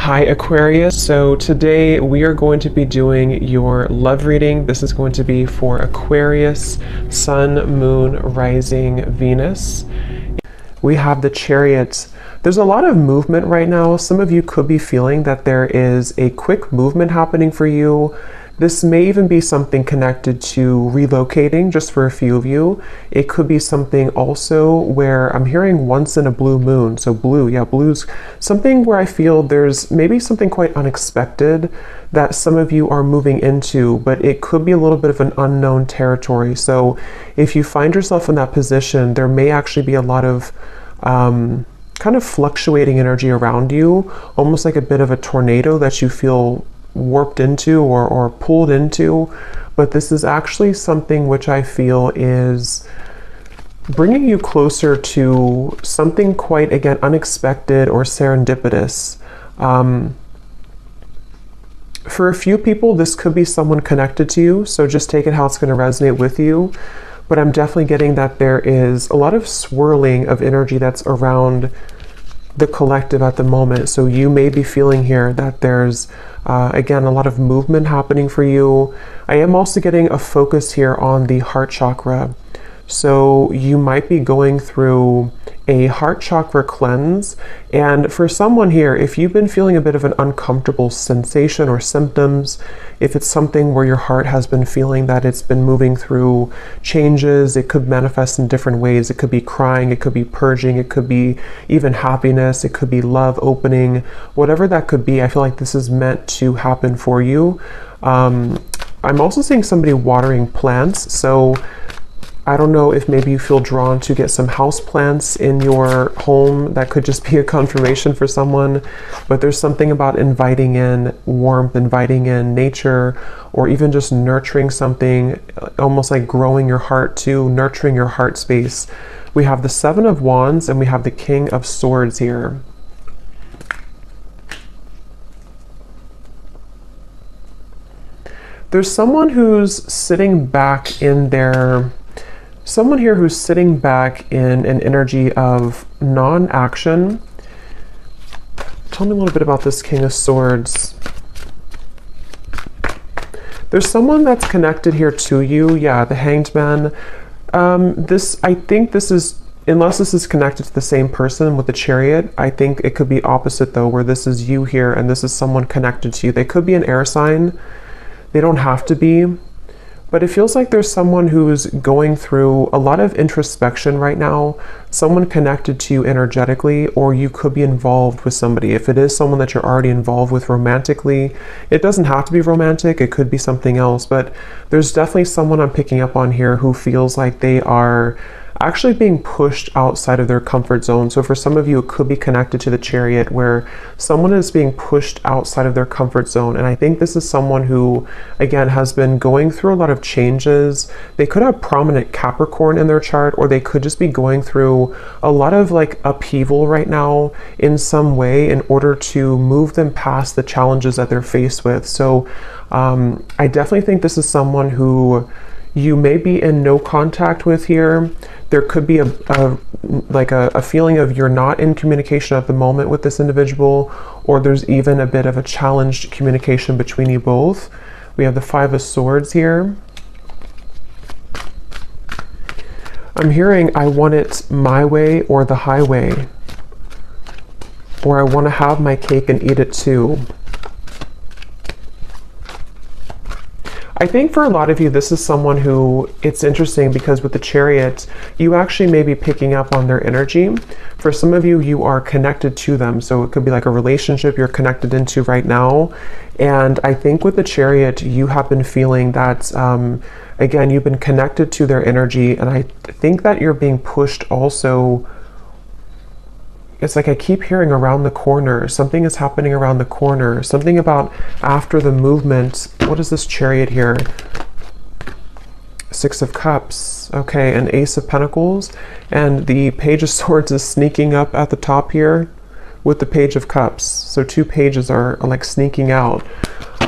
Hi Aquarius, so today we are going to be doing your love reading. This is going to be for Aquarius, Sun, Moon, Rising, Venus. We have the Chariot. There's a lot of movement right now. Some of you could be feeling that there is a quick movement happening for you. This may even be something connected to relocating, just for a few of you. It could be something also where I'm hearing once in a blue moon. So blue, yeah, blue's something where I feel there's maybe something quite unexpected that some of you are moving into, but it could be a little bit of an unknown territory. So if you find yourself in that position, there may actually be a lot of kind of fluctuating energy around you, almost like a bit of a tornado that you feel warped into or pulled into. But this is actually something which I feel is bringing you closer to something quite, again, unexpected or serendipitous. For a few people, this could be someone connected to you, so just take it how it's going to resonate with you. But I'm definitely getting that there is a lot of swirling of energy that's around the collective at the moment. So you may be feeling here that there's again a lot of movement happening for you. I am also getting a focus here on the heart chakra. So you might be going through a heart chakra cleanse, and for someone here, if you've been feeling a bit of an uncomfortable sensation or symptoms, if it's something where your heart has been feeling that it's been moving through changes, it could manifest in different ways. It could be crying, it could be purging, it could be even happiness, it could be love opening, whatever that could be. I feel like this is meant to happen for you. I'm also seeing somebody watering plants, so I don't know if maybe you feel drawn to get some house plants in your home. That could just be a confirmation for someone, but there's something about inviting in warmth, inviting in nature, or even just nurturing something, almost like growing your heart too, nurturing your heart space. We have the Seven of Wands and we have the King of Swords here. There's someone who's sitting back in their Someone here who's sitting back in an energy of non-action. Tell me a little bit about this King of Swords. There's someone that's connected here to you. Yeah, the Hanged Man. I think this is, unless this is connected to the same person with the Chariot, I think it could be opposite though, where this is you here and this is someone connected to you. They could be an air sign. They don't have to be. But it feels like there's someone who's going through a lot of introspection right now, someone connected to you energetically, or you could be involved with somebody. If it is someone that you're already involved with romantically, it doesn't have to be romantic, it could be something else, but there's definitely someone I'm picking up on here who feels like they are actually being pushed outside of their comfort zone. So for some of you, it could be connected to the Chariot, where someone is being pushed outside of their comfort zone. And I think this is someone who, again, has been going through a lot of changes. They could have prominent Capricorn in their chart, or they could just be going through a lot of like upheaval right now in some way in order to move them past the challenges that they're faced with. So I definitely think this is someone who you may be in no contact with here. There could be a feeling of you're not in communication at the moment with this individual, or there's even a bit of a challenged communication between you both. We have the Five of Swords here. I'm hearing I want it my way or the highway, or I want to have my cake and eat it too. I think for a lot of you, this is someone who, it's interesting because with the Chariot, you actually may be picking up on their energy. For some of you, you are connected to them. So it could be like a relationship you're connected into right now. And I think with the Chariot, you have been feeling that, again, you've been connected to their energy. And I think that you're being pushed also. It's like I keep hearing around the corner. Something is happening around the corner. Something about after the movement. What is this Chariot here? Six of Cups. Okay, an Ace of Pentacles. And the Page of Swords is sneaking up at the top here with the Page of Cups. So two pages are like sneaking out.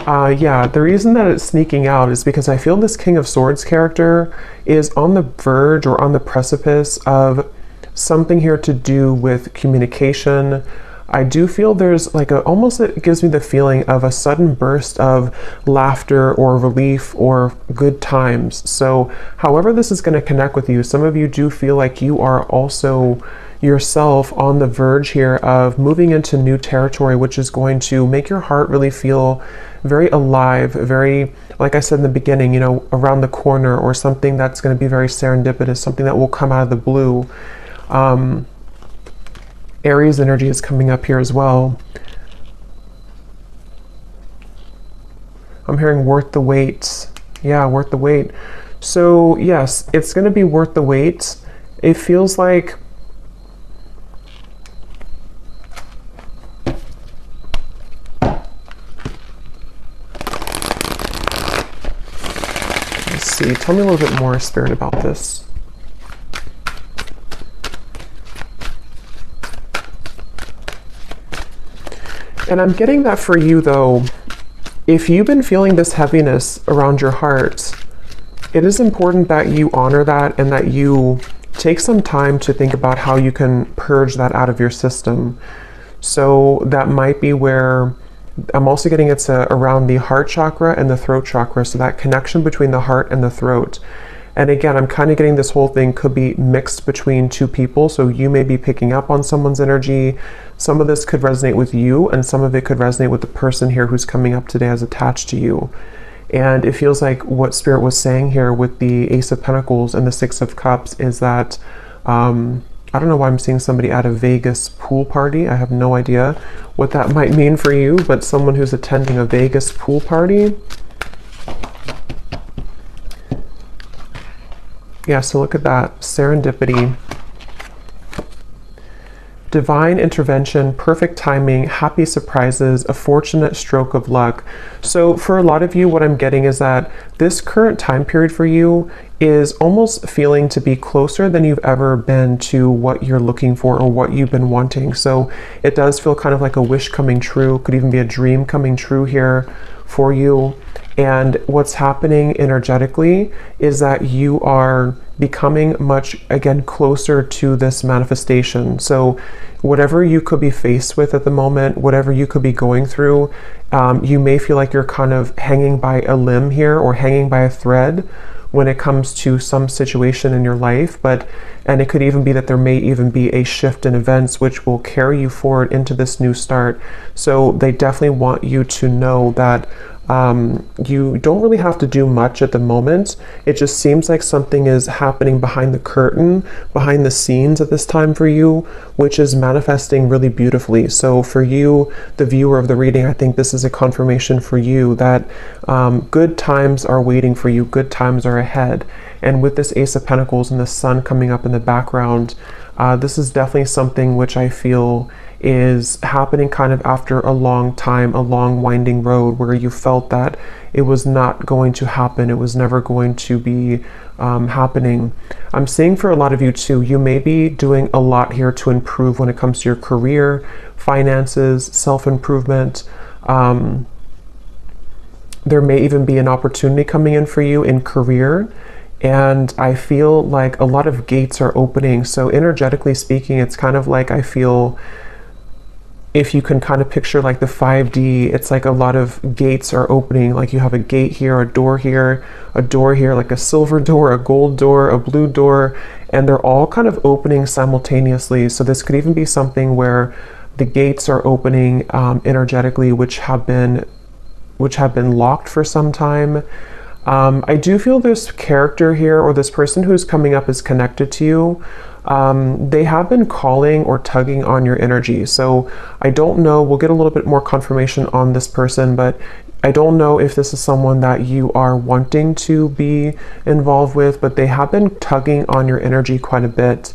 Yeah, the reason that it's sneaking out is because I feel this King of Swords character is on the verge or on the precipice of something here to do with communication, I do feel there's like almost, it gives me the feeling of a sudden burst of laughter or relief or good times. So however this is going to connect with you, some of you do feel like you are also yourself on the verge here of moving into new territory, which is going to make your heart really feel very alive, very, like I said in the beginning, you know, around the corner, or something that's going to be very serendipitous, something that will come out of the blue. Aries energy is coming up here as well. I'm hearing worth the wait. Yeah, worth the wait. So yes, it's going to be worth the wait. It feels like see. Tell me a little bit more, Spirit, about this. And I'm getting that for you, though, if you've been feeling this heaviness around your heart, it is important that you honor that and that you take some time to think about how you can purge that out of your system. So that might be where I'm also getting it's around the heart chakra and the throat chakra, so that connection between the heart and the throat. And again, I'm kind of getting this whole thing could be mixed between two people, so you may be picking up on someone's energy. Some of this could resonate with you, and some of it could resonate with the person here who's coming up today as attached to you. And it feels like what Spirit was saying here with the Ace of Pentacles and the Six of Cups is that I don't know why I'm seeing somebody at a Vegas pool party. I have no idea what that might mean for you, but someone who's attending a Vegas pool party. Yeah, so look at that. Serendipity. Divine intervention, perfect timing, happy surprises, a fortunate stroke of luck. So for a lot of you, what I'm getting is that this current time period for you is almost feeling to be closer than you've ever been to what you're looking for or what you've been wanting. So it does feel kind of like a wish coming true, could even be a dream coming true here for you. And what's happening energetically is that you are becoming much, again, closer to this manifestation. So whatever you could be faced with at the moment, whatever you could be going through, you may feel like you're kind of hanging by a limb here or hanging by a thread when it comes to some situation in your life. And it could even be that there may even be a shift in events which will carry you forward into this new start. So they definitely want you to know that you don't really have to do much at the moment. It just seems like something is happening behind the curtain, behind the scenes at this time for you, which is manifesting really beautifully. So for you, the viewer of the reading, I think this is a confirmation for you that good times are waiting for you, good times are ahead. And with this Ace of Pentacles and the sun coming up in the background, this is definitely something which I feel is happening kind of after a long time, a long winding road where you felt that it was not going to happen. It was never going to be happening. I'm seeing for a lot of you too, you may be doing a lot here to improve when it comes to your career, finances, self-improvement. There may even be an opportunity coming in for you in career. And I feel like a lot of gates are opening. So energetically speaking, it's kind of like I feel, if you can kind of picture like the 5D, it's like a lot of gates are opening. Like you have a gate here, a door here, like a silver door, a gold door, a blue door, and they're all kind of opening simultaneously. So this could even be something where the gates are opening energetically, which have been locked for some time. I do feel this character here, or this person who's coming up, is connected to you. They have been calling or tugging on your energy. So I don't know, we'll get a little bit more confirmation on this person, but I don't know if this is someone that you are wanting to be involved with, but they have been tugging on your energy quite a bit.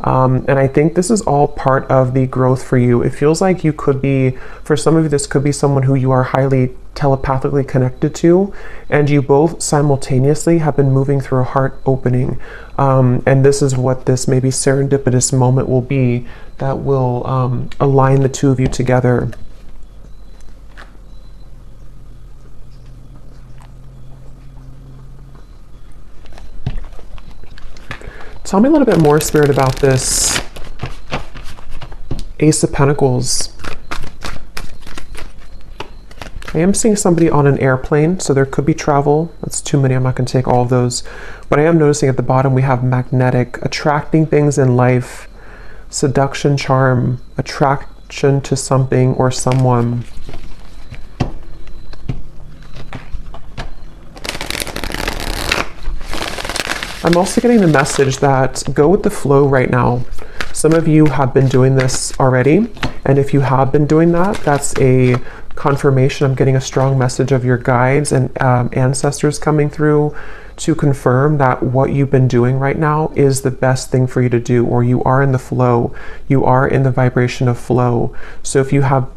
And I think this is all part of the growth for you. It feels like you could be, for some of you, this could be someone who you are highly telepathically connected to, and you both simultaneously have been moving through a heart opening. And this is what this maybe serendipitous moment will be that will align the two of you together. Tell me a little bit more, Spirit, about this Ace of Pentacles. I am seeing somebody on an airplane, so there could be travel. That's too many. I'm not going to take all of those. But I am noticing at the bottom we have magnetic, attracting things in life, seduction, charm, attraction to something or someone. I'm also getting the message that go with the flow right now. Some of you have been doing this already, and if you have been doing that, that's a confirmation. I'm getting a strong message of your guides and ancestors coming through to confirm that what you've been doing right now is the best thing for you to do, or you are in the flow, you are in the vibration of flow. So if you have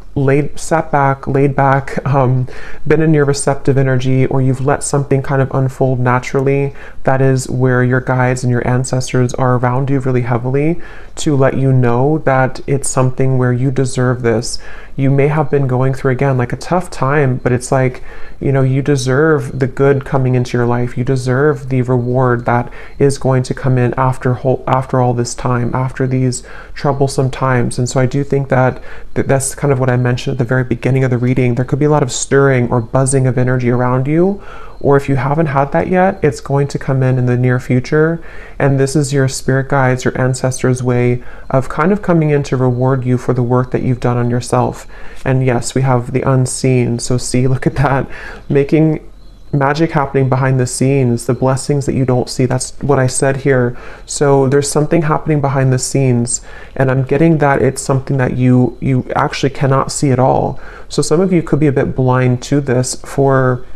sat back, laid back, been in your receptive energy, or you've let something kind of unfold naturally, that is where your guides and your ancestors are around you really heavily to let you know that it's something where you deserve this. You may have been going through, again, like a tough time, but it's like, you know, you deserve the good coming into your life. You deserve the reward that is going to come in after all this time, after these troublesome times. And so I do think that that's kind of what I mentioned at the very beginning of the reading. There could be a lot of stirring or buzzing of energy around you, or if you haven't had that yet, it's going to come in the near future. And this is your spirit guides, your ancestors' way of kind of coming in to reward you for the work that you've done on yourself. And yes, we have the unseen. So see, look at that, making magic happening behind the scenes, the blessings that you don't see. That's what I said here. So there's something happening behind the scenes, and I'm getting that it's something that you actually cannot see at all. So some of you could be a bit blind to this for,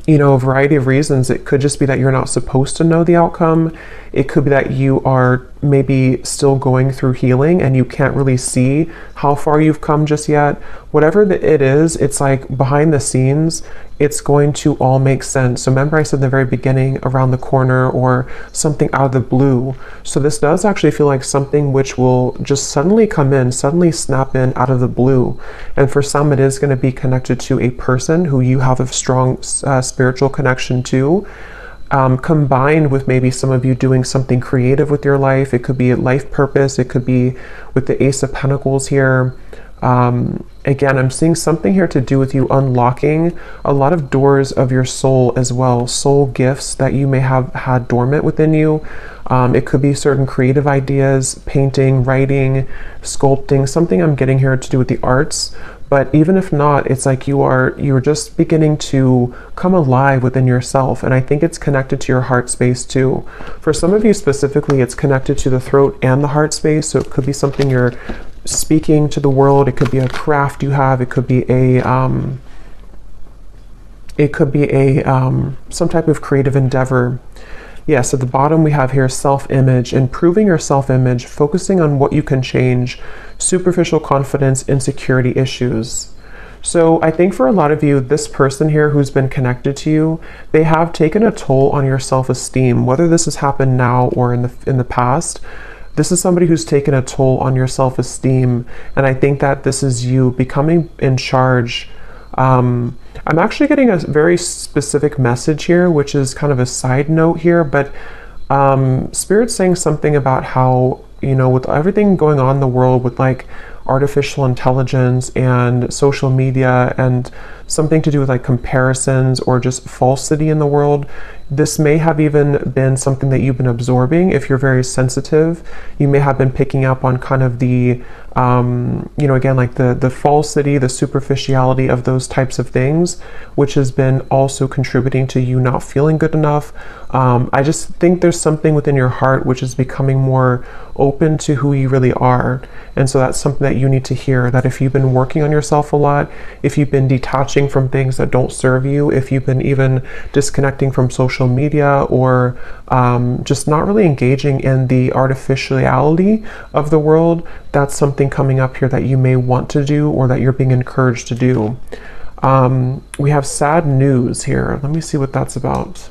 you know, a variety of reasons. It could just be that you're not supposed to know the outcome. It could be that you are maybe still going through healing and you can't really see how far you've come just yet. Whatever it is, it's like behind the scenes, it's going to all make sense. So remember I said in the very beginning, around the corner or something out of the blue. So this does actually feel like something which will just suddenly come in, suddenly snap in out of the blue. And for some, it is going to be connected to a person who you have a strong spiritual connection to. Combined with maybe some of you doing something creative with your life. It could be a life purpose. It could be with the Ace of Pentacles here. Again, I'm seeing something here to do with you unlocking a lot of doors of your soul as well, soul gifts that you may have had dormant within you. It could be certain creative ideas, painting, writing, sculpting, something I'm getting here to do with the arts. But even if not, it's like you're just beginning to come alive within yourself. And I think it's connected to your heart space too. For some of you specifically, it's connected to the throat and the heart space. So it could be something you're speaking to the world. It could be a craft you have. It could be some type of creative endeavor. Yes, at the bottom we have here self-image, improving your self-image, focusing on what you can change, superficial confidence, insecurity issues. So I think for a lot of you, this person here who's been connected to you, they have taken a toll on your self-esteem, whether this has happened now or in the past. This is somebody who's taken a toll on your self-esteem, and I think that this is you becoming in charge. I'm actually getting a very specific message here, which is kind of a side note here, but Spirit's saying something about how, you know, with everything going on in the world with like artificial intelligence and social media and something to do with like comparisons or just falsity in the world, this may have even been something that you've been absorbing. If you're very sensitive, you may have been picking up on kind of the, you know, again, like the falsity, the superficiality of those types of things, which has been also contributing to you not feeling good enough. I just think there's something within your heart which is becoming more open to who you really are. And so that's something that you need to hear, that if you've been working on yourself a lot, if you've been detaching from things that don't serve you, if you've been even disconnecting from social media or just not really engaging in the artificiality of the world, that's something coming up here that you may want to do or that you're being encouraged to do. We have sad news here. Let me see what that's about.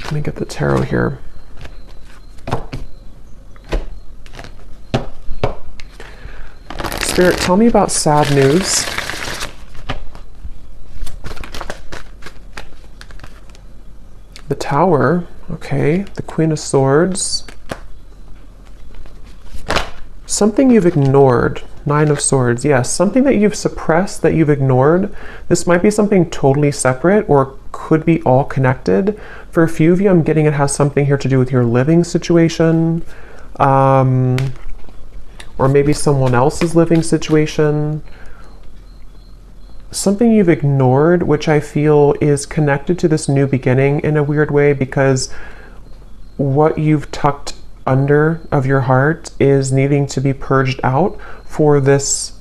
Let me get the tarot here. Spirit, tell me about sad news. The Tower, okay. The Queen of Swords. something you've ignored. Nine of Swords. Yes, something that you've suppressed, that you've ignored. This might be something totally separate or could be all connected. For a few of you, I'm getting it has something here to do with your living situation, or maybe someone else's living situation. Something you've ignored, which I feel is connected to this new beginning in a weird way, because what you've tucked under of your heart is needing to be purged out for this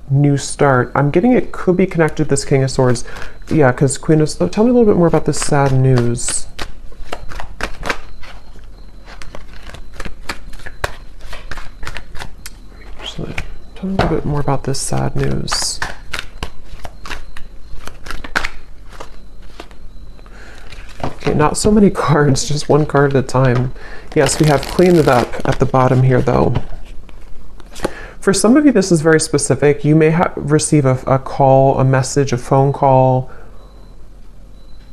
new start. I'm getting it could be connected to this King of Swords. Yeah, because Queen of... Tell me a little bit more about this sad news. Tell me a little bit more about this sad news. Okay, not so many cards, just one card at a time. Yes, we have cleaned it up at the bottom here, though. For some of you, this is very specific. You may receive a call, a message, a phone call.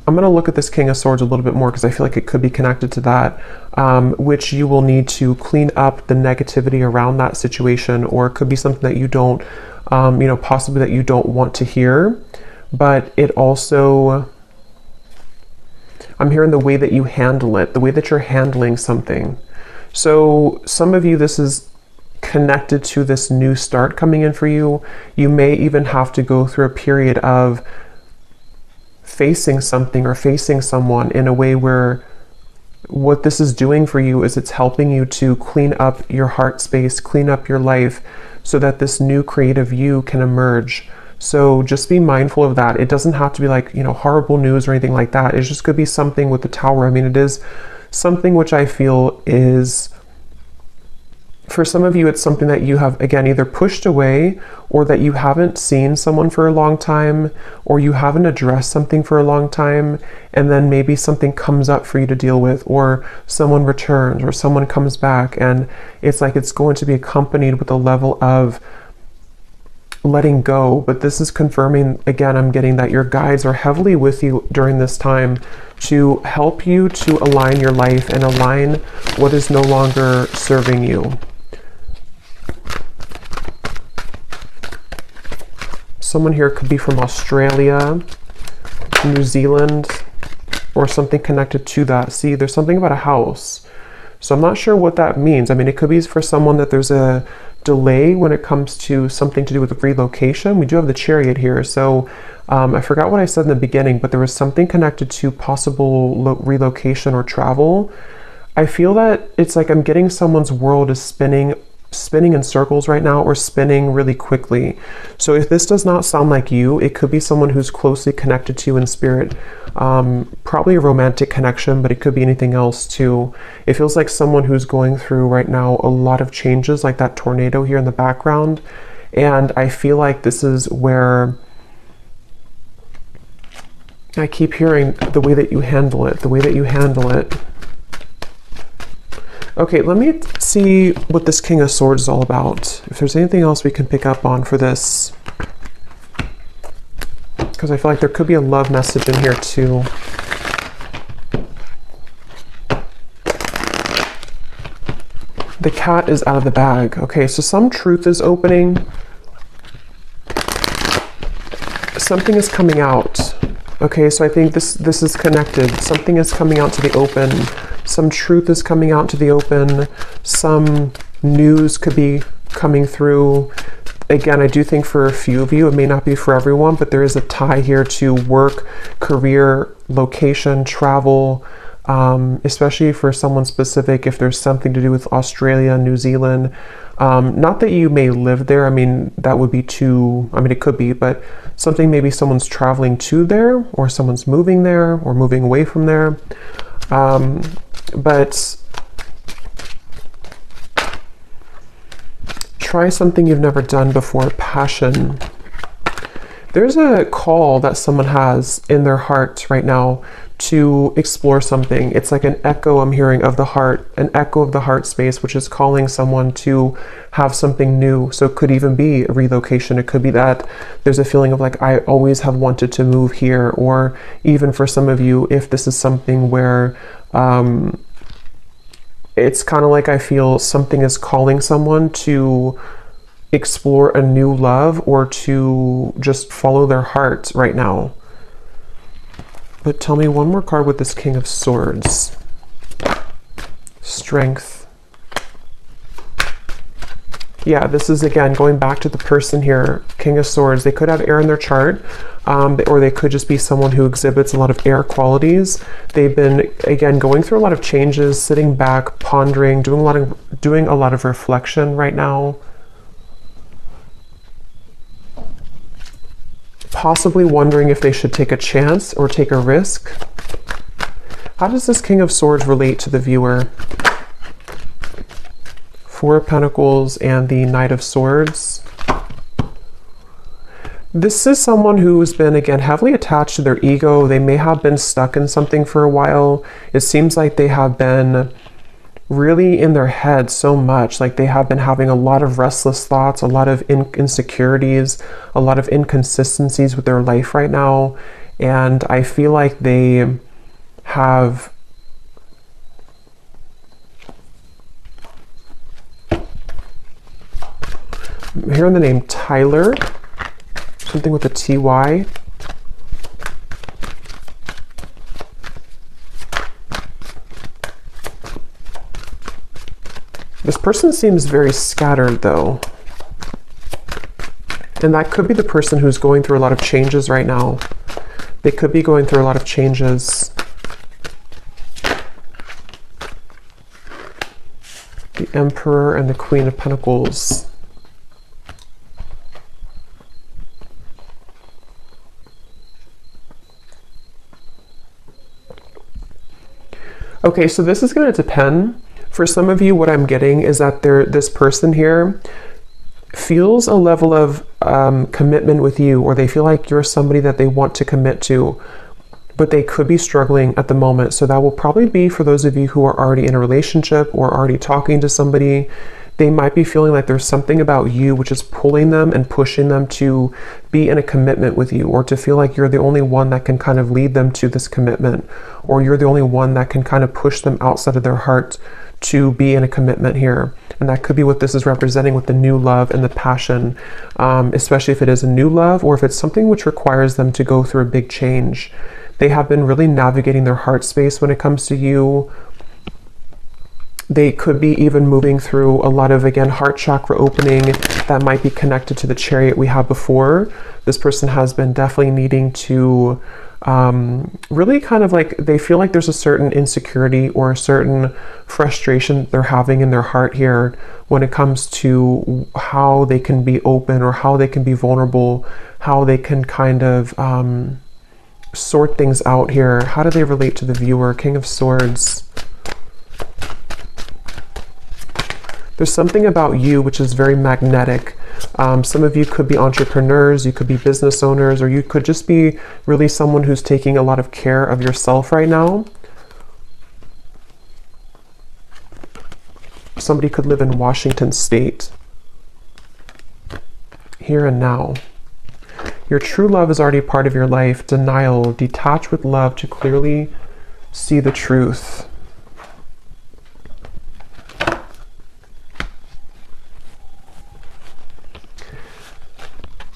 I'm going to look at this King of Swords a little bit more because I feel like it could be connected to that, which you will need to clean up the negativity around that situation, or it could be something that you don't, possibly that you don't want to hear. But it also... I'm hearing the way that you handle it, the way that you're handling something. So some of you, this is connected to this new start coming in for you. You may even have to go through a period of facing something or facing someone in a way where what this is doing for you is it's helping you to clean up your heart space, clean up your life, so that this new creative you can emerge. So just be mindful of that. It doesn't have to be like, horrible news or anything like that. It just could be something with the Tower. I mean, it is something which I feel is, for some of you, it's something that you have, again, either pushed away, or that you haven't seen someone for a long time, or you haven't addressed something for a long time, and then maybe something comes up for you to deal with, or someone returns, or someone comes back, and it's like it's going to be accompanied with a level of letting go. But this is confirming, again, I'm getting that your guides are heavily with you during this time to help you to align your life and align what is no longer serving you. Someone here could be from Australia, New Zealand, or something connected to that. See, there's something about a house. So I'm not sure what that means. I mean, it could be for someone that there's a delay when it comes to something to do with relocation. We do have the Chariot here. So I forgot what I said in the beginning, but there was something connected to possible relocation or travel. I feel that it's like I'm getting someone's world is spinning in circles right now, or spinning really quickly. So if this does not sound like you, it could be someone who's closely connected to you in spirit. Probably a romantic connection, but it could be anything else too. It feels like someone who's going through right now a lot of changes, like that tornado here in the background. And I feel like this is where I keep hearing the way that you handle it, the way that you handle it. Okay, let me see what this King of Swords is all about. If there's anything else we can pick up on for this. Because I feel like there could be a love message in here too. The cat is out of the bag. Okay, so some truth is opening. Something is coming out. Okay, so I think this is connected. Something is coming out to the open. Some truth is coming out to the open. Some news could be coming through. Again, I do think for a few of you, it may not be for everyone, but there is a tie here to work, career, location, travel, especially for someone specific, if there's something to do with Australia, New Zealand. Not that you may live there. I mean, that would be too, I mean, it could be, but something, maybe someone's traveling to there, or someone's moving there, or moving away from there. But try something you've never done before. Passion. There's a call that someone has in their heart right now to explore something. It's like an echo I'm hearing of the heart, an echo of the heart space, which is calling someone to have something new. So it could even be a relocation. It could be that there's a feeling of like, I always have wanted to move here. Or even for some of you, if this is something where it's kind of like I feel something is calling someone to explore a new love or to just follow their heart right now. But tell me one more card with this King of Swords. Strength. Yeah, this is again going back to the person here, King of Swords. They could have air in their chart, or they could just be someone who exhibits a lot of air qualities. They've been, again, going through a lot of changes, sitting back, pondering, doing a lot of reflection right now. Possibly wondering if they should take a chance or take a risk. How does this King of Swords relate to the viewer? Four of Pentacles and the Knight of Swords. This is someone who's been, again, heavily attached to their ego. They may have been stuck in something for a while. It seems like they have been really in their head so much, like they have been having a lot of restless thoughts, a lot of insecurities, a lot of inconsistencies with their life right now. And I feel like they have hearing the name Tyler, something with a TY. This person seems very scattered though. And that could be the person who's going through a lot of changes right now. They could be going through a lot of changes. The Emperor and the Queen of Pentacles. Okay, so this is going to depend. For some of you, what I'm getting is that this person here feels a level of commitment with you, or they feel like you're somebody that they want to commit to, but they could be struggling at the moment. So that will probably be for those of you who are already in a relationship or already talking to somebody. They might be feeling like there's something about you which is pulling them and pushing them to be in a commitment with you, or to feel like you're the only one that can kind of lead them to this commitment, or you're the only one that can kind of push them outside of their heart to be in a commitment here. And that could be what this is representing with the new love and the passion, especially if it is a new love or if it's something which requires them to go through a big change. They have been really navigating their heart space when it comes to you. They could be even moving through a lot of, again, heart chakra opening that might be connected to the Chariot we had before. This person has been definitely needing to really kind of like, they feel like there's a certain insecurity or a certain frustration they're having in their heart here when it comes to how they can be open or how they can be vulnerable, how they can kind of sort things out here. How do they relate to the viewer? King of Swords. There's something about you which is very magnetic. Some of you could be entrepreneurs, you could be business owners, or you could just be really someone who's taking a lot of care of yourself right now. Somebody could live in Washington State. Here and now. Your true love is already part of your life. Denial, detach with love to clearly see the truth.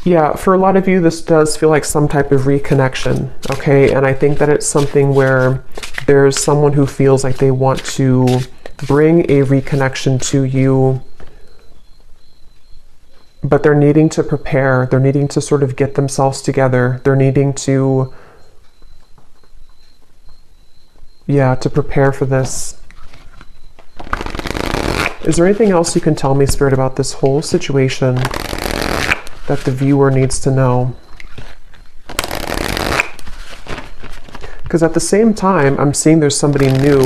Yeah, for a lot of you, this does feel like some type of reconnection, okay? And I think that it's something where there's someone who feels like they want to bring a reconnection to you, but they're needing to prepare. They're needing to sort of get themselves together. They're needing to, yeah, to prepare for this. Is there anything else you can tell me, Spirit, about this whole situation that the viewer needs to know? Because at the same time, I'm seeing there's somebody new.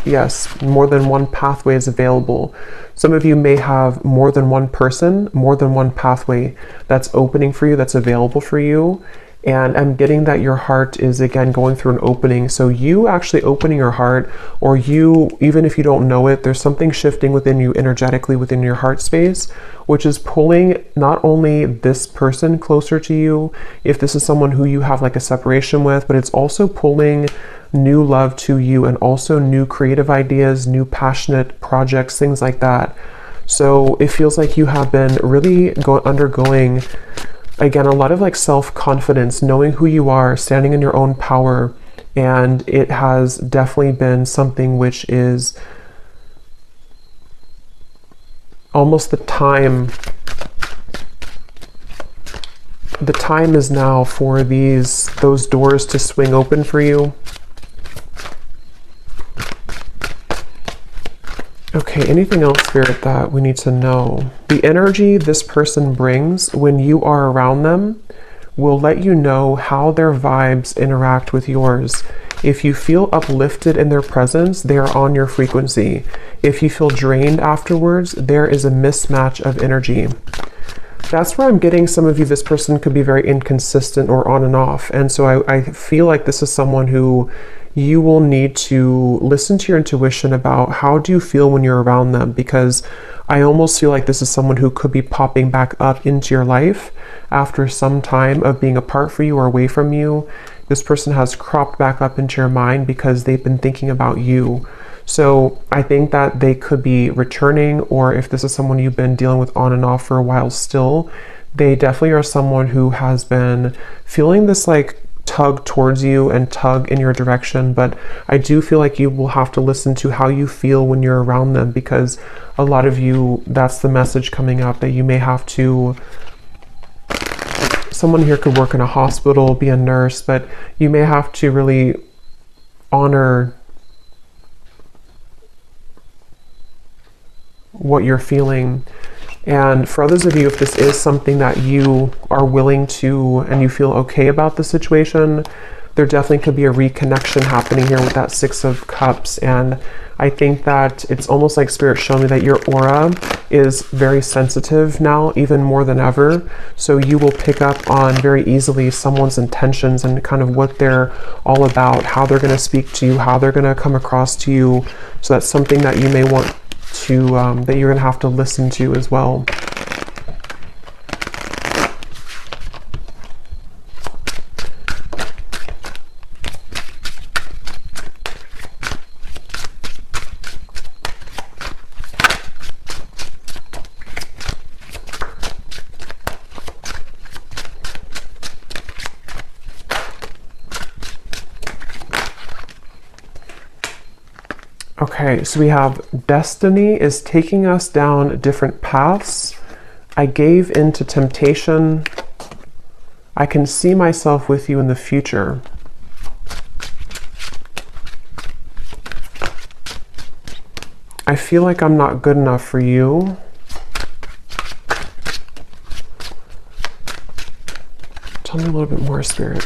Yes, more than one pathway is available. Some of you may have more than one person, more than one pathway that's opening for you, that's available for you. And I'm getting that your heart is, again, going through an opening. So you actually opening your heart, or you, even if you don't know it, there's something shifting within you energetically within your heart space, which is pulling not only this person closer to you, if this is someone who you have like a separation with, but it's also pulling new love to you, and also new creative ideas, new passionate projects, things like that. So it feels like you have been really undergoing, again, a lot of like self-confidence, knowing who you are, standing in your own power. And it has definitely been something which is almost the time is now for those doors to swing open for you. Okay, anything else, Spirit, that we need to know? The energy this person brings when you are around them will let you know how their vibes interact with yours. If you feel uplifted in their presence, they are on your frequency. If you feel drained afterwards, there is a mismatch of energy. That's where I'm getting some of you, this person could be very inconsistent or on and off. And so I feel like this is someone who you will need to listen to your intuition about how do you feel when you're around them, because I almost feel like this is someone who could be popping back up into your life after some time of being apart from you or away from you. This person has cropped back up into your mind because they've been thinking about you. So I think that they could be returning, or if this is someone you've been dealing with on and off for a while still, they definitely are someone who has been feeling this like tug towards you and tug in your direction. But I do feel like you will have to listen to how you feel when you're around them, because a lot of you, that's the message coming up, that you may have to, someone here could work in a hospital, be a nurse, but you may have to really honor what you're feeling. And for others of you, if this is something that you are willing to and you feel okay about the situation, there definitely could be a reconnection happening here with that Six of Cups. And I think that it's almost like Spirit showing me that your aura is very sensitive now, even more than ever. So you will pick up on very easily someone's intentions and kind of what they're all about, how they're going to speak to you, how they're going to come across to you. So that's something that you may want to, that you're going to have to listen to as well. Okay, so we have destiny is taking us down different paths. I gave into temptation. I can see myself with you in the future. I feel like I'm not good enough for you. Tell me a little bit more, Spirit.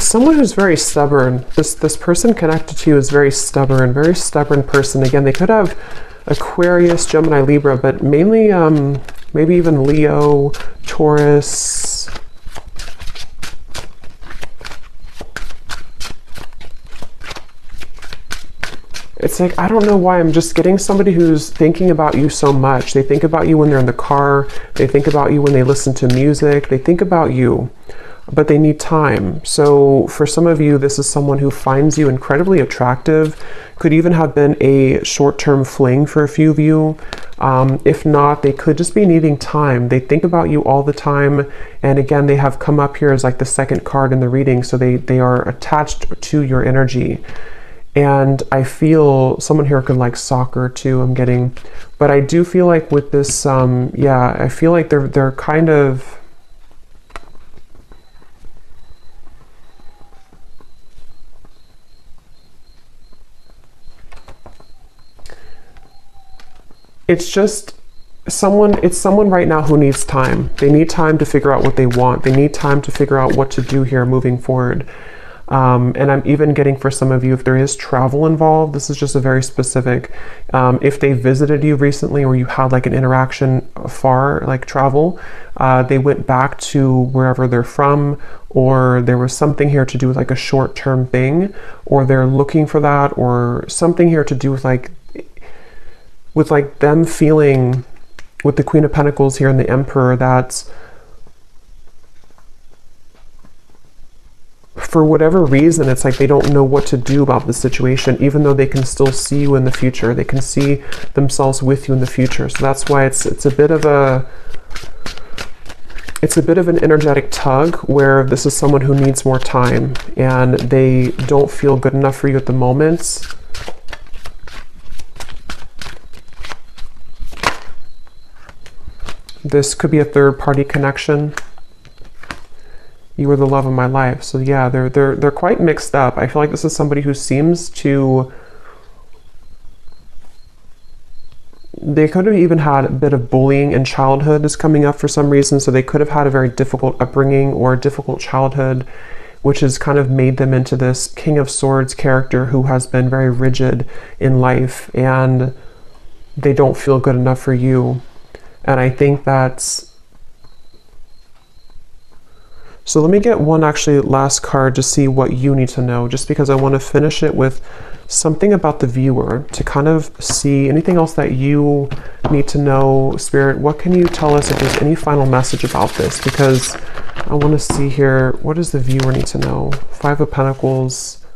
Someone who's very stubborn. This person connected to you is very stubborn person. Again, they could have Aquarius, Gemini, Libra, but mainly maybe even Leo, Taurus. It's like, I don't know why I'm just getting somebody who's thinking about you so much. They think about you when they're in the car. They think about you when they listen to music. They think about you, but they need time. So for some of you, this is someone who finds you incredibly attractive, could even have been a short-term fling for a few of you. If not, they could just be needing time. They think about you all the time. And again, they have come up here as like the second card in the reading. So they are attached to your energy. And I feel someone here could like soccer too, I'm getting. But I do feel like with this, yeah, I feel like they're kind of, it's just it's someone right now who needs time. They need time to figure out what they want. They need time to figure out what to do here moving forward. And I'm even getting for some of you, if there is travel involved, this is just a very specific, if they visited you recently or you had like an interaction far, like travel, they went back to wherever they're from, or there was something here to do with like a short-term thing, or they're looking for that, or something here to do with like, with like them feeling with the Queen of Pentacles here and the Emperor that for whatever reason, it's like they don't know what to do about the situation, even though they can still see you in the future. They can see themselves with you in the future. So that's why it's a bit of an energetic tug where this is someone who needs more time and they don't feel good enough for you at the moment. This could be a third-party connection. You are the love of my life. So yeah, they're quite mixed up. I feel like this is somebody who seems to... They could have even had a bit of bullying in childhood is coming up for some reason. So they could have had a very difficult upbringing or a difficult childhood, which has kind of made them into this King of Swords character who has been very rigid in life and they don't feel good enough for you. And I think that's... So let me get one actually last card to see what you need to know, just because I want to finish it with something about the viewer to kind of see anything else that you need to know. Spirit, what can you tell us if there's any final message about this? Because I want to see here, what does the viewer need to know? Five of Pentacles.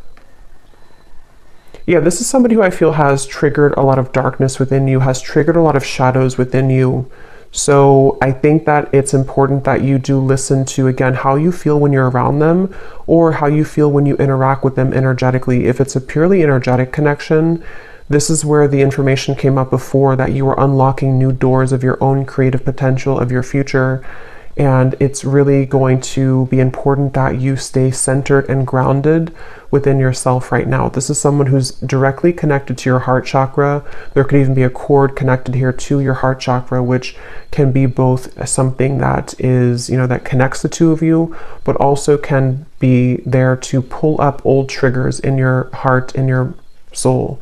Yeah, this is somebody who I feel has triggered a lot of darkness within you, has triggered a lot of shadows within you. So I think that it's important that you do listen to, again, how you feel when you're around them or how you feel when you interact with them energetically. If it's a purely energetic connection, this is where the information came up before, that you are unlocking new doors of your own creative potential, of your future. And it's really going to be important that you stay centered and grounded within yourself right now. This is someone who's directly connected to your heart chakra. There could even be a cord connected here to your heart chakra, which can be both something that is, you know, that connects the two of you, but also can be there to pull up old triggers in your heart, in your soul.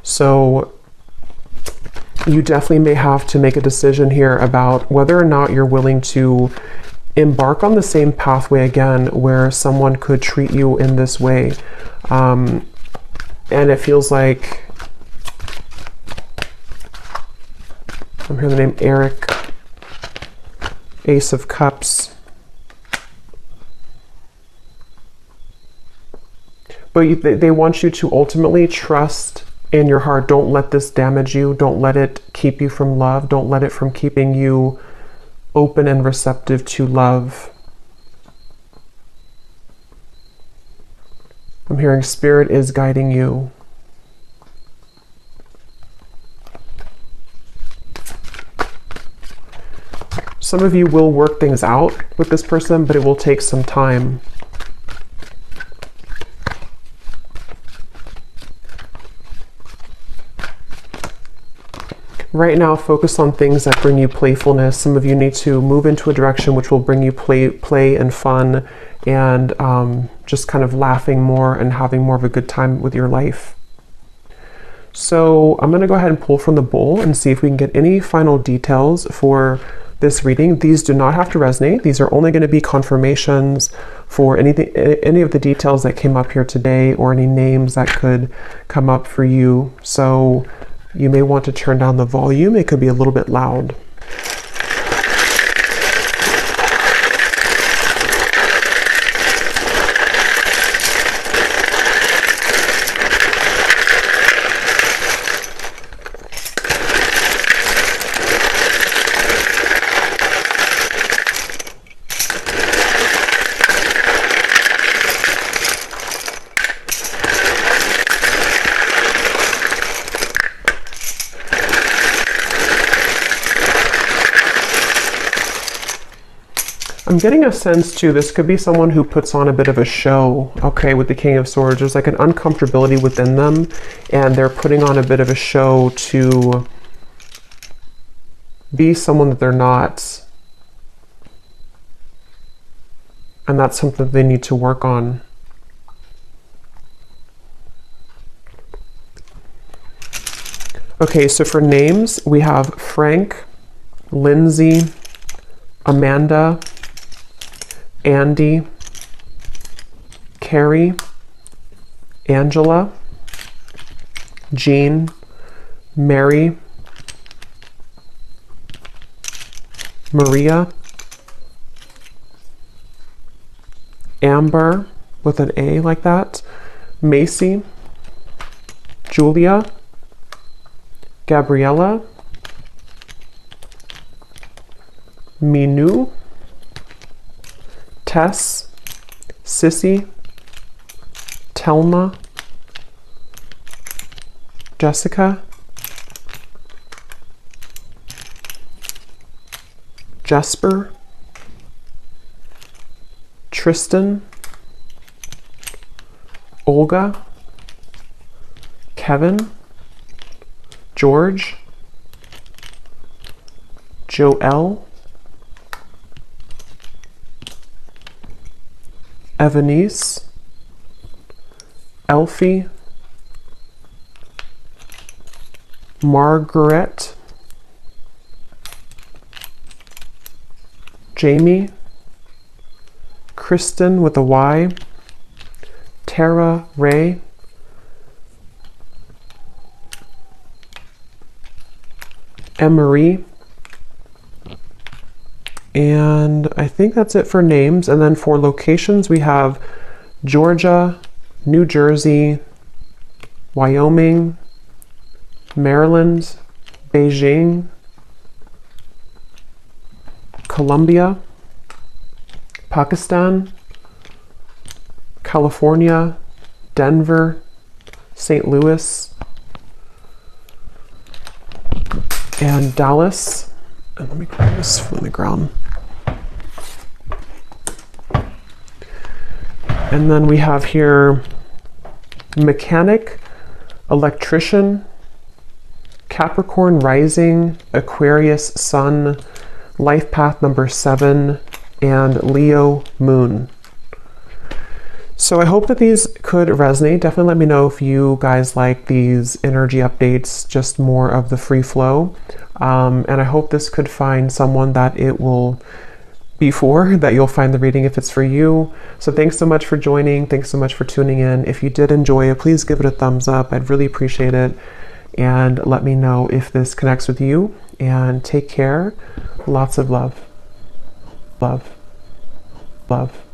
So you definitely may have to make a decision here about whether or not you're willing to embark on the same pathway again, where someone could treat you in this way. And it feels like, I'm hearing the name Eric, Ace of Cups. But they want you to ultimately trust in your heart. Don't let this damage you. Don't let it keep you from love. Don't let it from keeping you open and receptive to love. I'm hearing Spirit is guiding you. Some of you will work things out with this person, but it will take some time. Right now, focus on things that bring you playfulness. Some of you need to move into a direction which will bring you play and fun and just kind of laughing more and having more of a good time with your life. So I'm going to go ahead and pull from the bowl and see if we can get any final details for this reading. These do not have to resonate. These are only going to be confirmations for anything, any of the details that came up here today, or any names that could come up for you. So you may want to turn down the volume. It could be a little bit loud. I'm getting a sense too, this could be someone who puts on a bit of a show, okay, with the King of Swords. There's like an uncomfortability within them, and they're putting on a bit of a show to be someone that they're not. And that's something they need to work on. Okay, so for names, we have Frank, Lindsay, Amanda, Andy, Carrie, Angela, Jean, Mary, Maria, Amber with an A like that, Macy, Julia, Gabriella, Minu, Tess, Sissy, Telma, Jessica, Jesper, Tristan, Olga, Kevin, George, Joelle, Evanice, Elfie, Margaret, Jamie, Kristen with a Y, Tara Ray, Emery, and I think that's it for names. And then for locations, we have Georgia, New Jersey, Wyoming, Maryland, Beijing, Colombia, Pakistan, California, Denver, St. Louis, and Dallas. And let me grab this from the ground. And then we have here mechanic, electrician, Capricorn rising, Aquarius sun, life path number 7, and Leo moon. So I hope that these could resonate. Definitely let me know if you guys like these energy updates, just more of the free flow. And I hope this could find someone that it will be for, that you'll find the reading if it's for you. So thanks so much for joining. Thanks so much for tuning in. If you did enjoy it, please give it a thumbs up. I'd really appreciate it. And let me know if this connects with you. And take care. Lots of love. Love. Love.